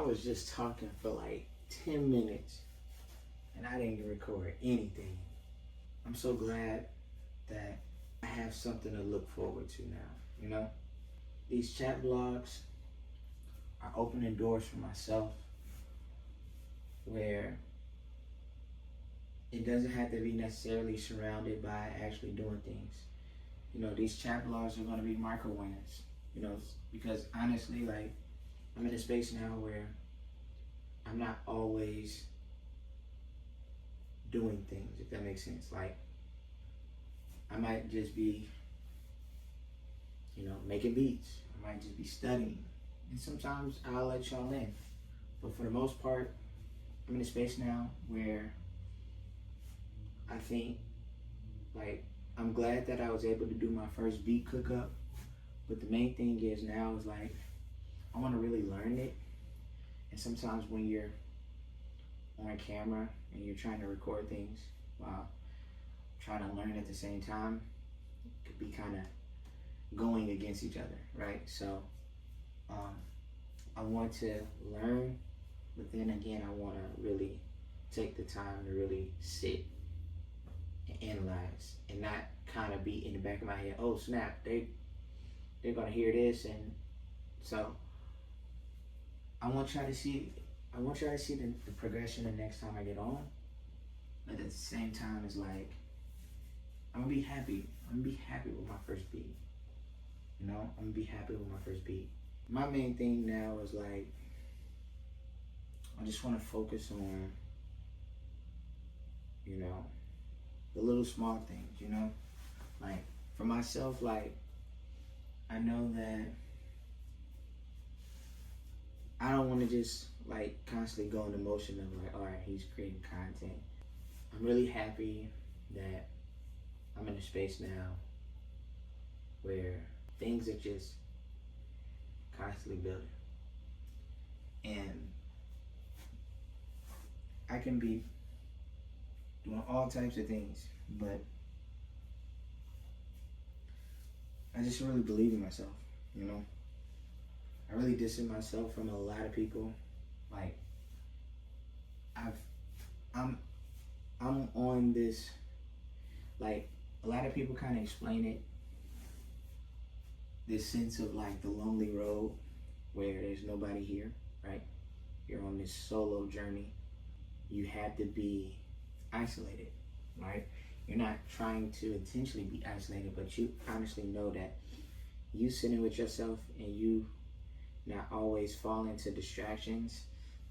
was just talking for like 10 minutes and I didn't record anything. I'm so glad that I have something to look forward to now, you know? These chat vlogs are opening doors for myself where it doesn't have to be necessarily surrounded by actually doing things. You know, these chat vlogs are gonna be micro wins, you know, because honestly, like, I'm in a space now where I'm not always doing things, if that makes sense. Like, I might just be, you know, making beats. I might just be studying. And sometimes I'll let y'all in. But for the most part, I'm in a space now where I think, like, I'm glad that I was able to do my first beat cook-up. But the main thing is now is like, I want to really learn it. And sometimes when you're on camera and you're trying to record things while trying to learn at the same time, it could be kind of going against each other, right? So I want to learn, but then again, I want to really take the time to really sit and analyze and not kind of be in the back of my head, oh snap, they're gonna hear this. And so I want y'all to see the progression the next time I get on. But at the same time, it's like, I'm gonna be happy. I'm gonna be happy with my first beat. You know, I'm gonna be happy with my first beat. My main thing now is like, I just wanna focus on, you know, the little small things, you know? Like, for myself, like, I know that I don't want to just like constantly go in the motion of like, all right, he's creating content. I'm really happy that I'm in a space now where things are just constantly building. And I can be doing all types of things, but I just really believe in myself, you know? I really distance myself from a lot of people. Like, I'm on this, like, a lot of people kind of explain it, this sense of like the lonely road where there's nobody here, right? You're on this solo journey. You have to be isolated, right? You're not trying to intentionally be isolated, but you honestly know that you sitting with yourself and you not always fall into distractions,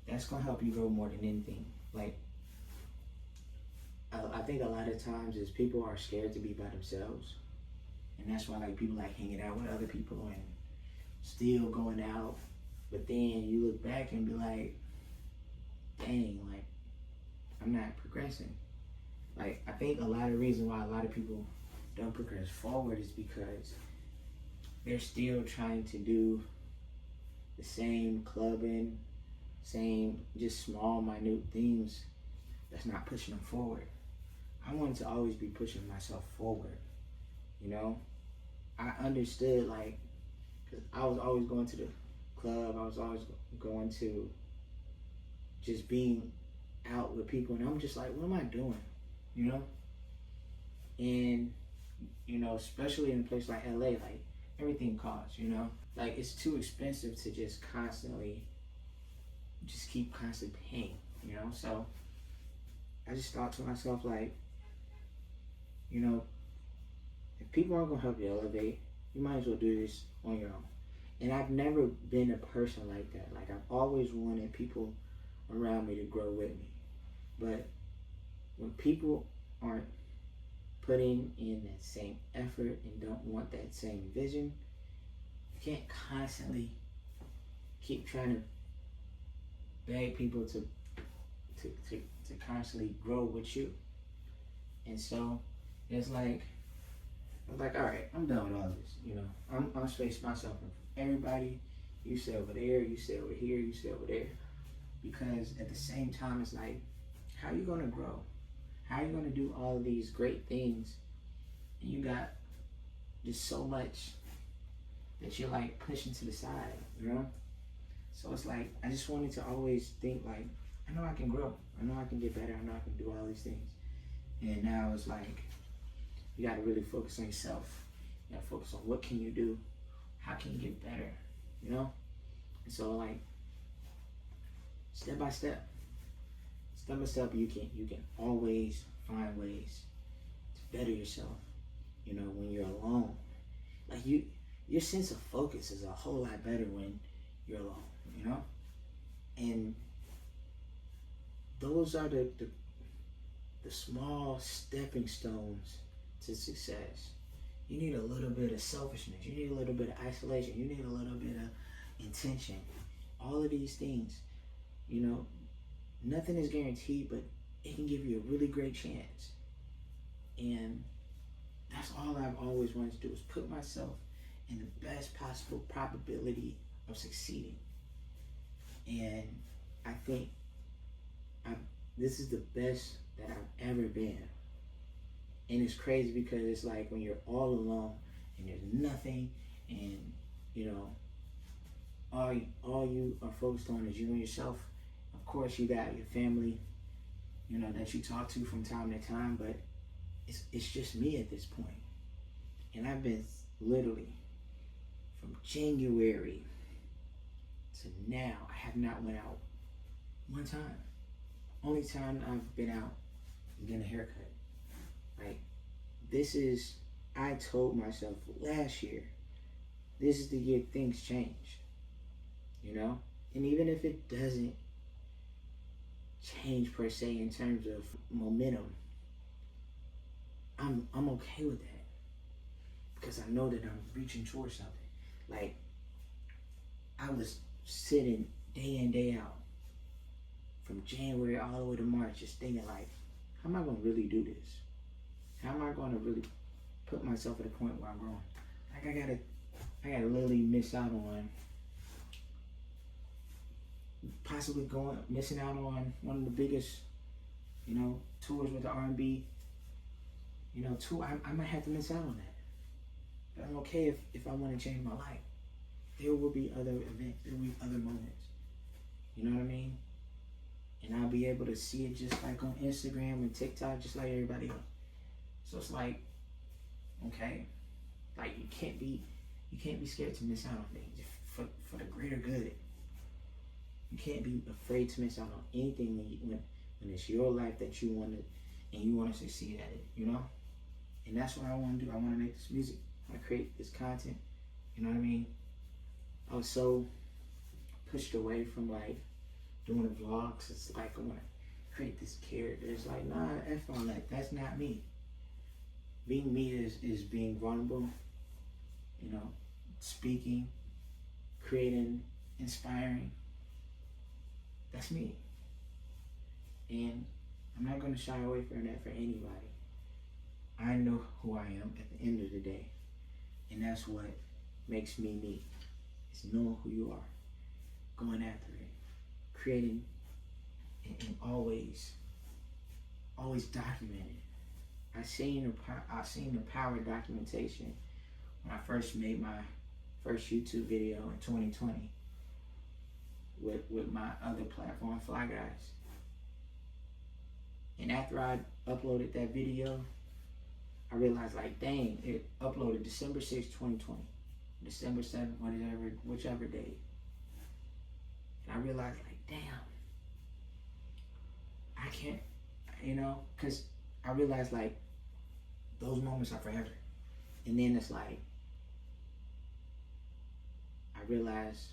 that's gonna help you grow more than anything. Like, I think a lot of times is people are scared to be by themselves, and that's why like people like hanging out with other people and still going out, but then you look back and be like, dang, like, I'm not progressing. Like, I think a lot of reason why a lot of people don't progress forward is because they're still trying to do the same clubbing, same just small, minute things that's not pushing them forward. I wanted to always be pushing myself forward, you know? I understood, like, because I was always going to the club, I was always going to just being out with people, and I'm just like, what am I doing, you know? And, you know, especially in a place like LA, like, everything costs, you know? Like, it's too expensive to just keep constantly paying, you know? So I just thought to myself, like, you know, if people aren't gonna help you elevate, you might as well do this on your own. And I've never been a person like that. Like, I've always wanted people around me to grow with me. But when people aren't putting in that same effort and don't want that same vision, you can't constantly keep trying to beg people to constantly grow with you. And so it's like, I'm like, all right, I'm done with all this, you know. I'm spacing myself from everybody. You sit over there, you sit over here, you sit over there. Because at the same time, it's like, how are you gonna grow? How are you gonna do all of these great things and you got just so much that you're like pushing to the side, you know? So it's like I just wanted to always think like, I know I can grow. I know I can get better. I know I can do all these things. And now it's like you got to really focus on yourself. You got to focus on what can you do, how can you get better, you know. And so like step by step, you can always find ways to better yourself. You know, when you're alone, like your sense of focus is a whole lot better when you're alone. You know, and those are the small stepping stones to success. You need a little bit of selfishness. You need a little bit of isolation. You need a little bit of intention. All of these things, you know, nothing is guaranteed, but it can give you a really great chance. And that's all I've always wanted to do, is put myself in the best possible probability of succeeding. And I think this is the best that I've ever been. And it's crazy because it's like when you're all alone and there's nothing, and you know, all you are focused on is you and yourself. Of course you got your family, you know, that you talk to from time to time, but it's just me at this point. And I've been literally from January to now, I have not went out one time. Only time I've been out is getting a haircut. Like, I told myself last year, this is the year things change, you know? And even if it doesn't change per se in terms of momentum, I'm okay with that, because I know that I'm reaching towards something. Like, I was sitting day in, day out, from January all the way to March, just thinking like, how am I gonna really do this? How am I gonna really put myself at a point where I'm growing? Like I gotta literally miss out on, possibly missing out on one of the biggest, you know, tours with the R&B, you know, tour. I might have to miss out on that. But I'm okay if I want to change my life. There will be other events, there will be other moments. You know what I mean? And I'll be able to see it just like on Instagram and TikTok, just like everybody else. So it's like, okay, like you can't be scared to miss out on things for the greater good. You can't be afraid to miss out on anything when it's your life that you want to, and you want to succeed at it, you know? And that's what I want to do. I want to make this music. I want to create this content. You know what I mean? I was so pushed away from like doing the vlogs. It's like I want to create this character. It's like, nah, F all that. That's not me. Being me is being vulnerable, you know, speaking, creating, inspiring. That's me. And I'm not going to shy away from that for anybody. I know who I am at the end of the day. And that's what makes me me. It's knowing who you are, going after it, creating, and always documenting. I seen the power of documentation when I first made my first YouTube video in 2020 with my other platform, Fly Guys. And after I uploaded that video, I realized like, dang, it uploaded December 6th, 2020, December 7th, whichever day. And I realized like, damn, I can't, you know, because I realized like those moments are forever. And then it's like, I realized,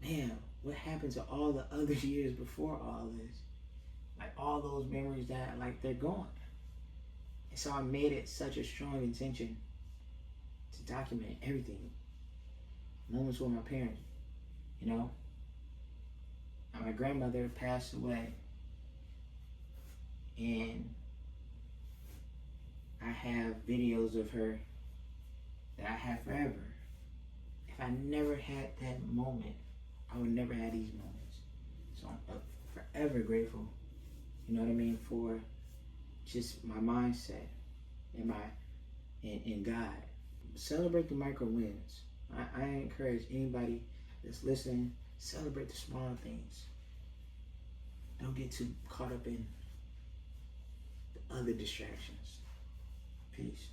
damn, what happened to all the other years before all this? Like all those memories that like they're gone. And so I made it such a strong intention to document everything. Moments with my parents, you know. And my grandmother passed away. And I have videos of her that I have forever. If I never had that moment, I would never have these moments. So I'm forever grateful, you know what I mean, for just my mindset and in God. Celebrate the micro wins. I encourage anybody Just listen, celebrate the small things. Don't get too caught up in the other distractions. Peace.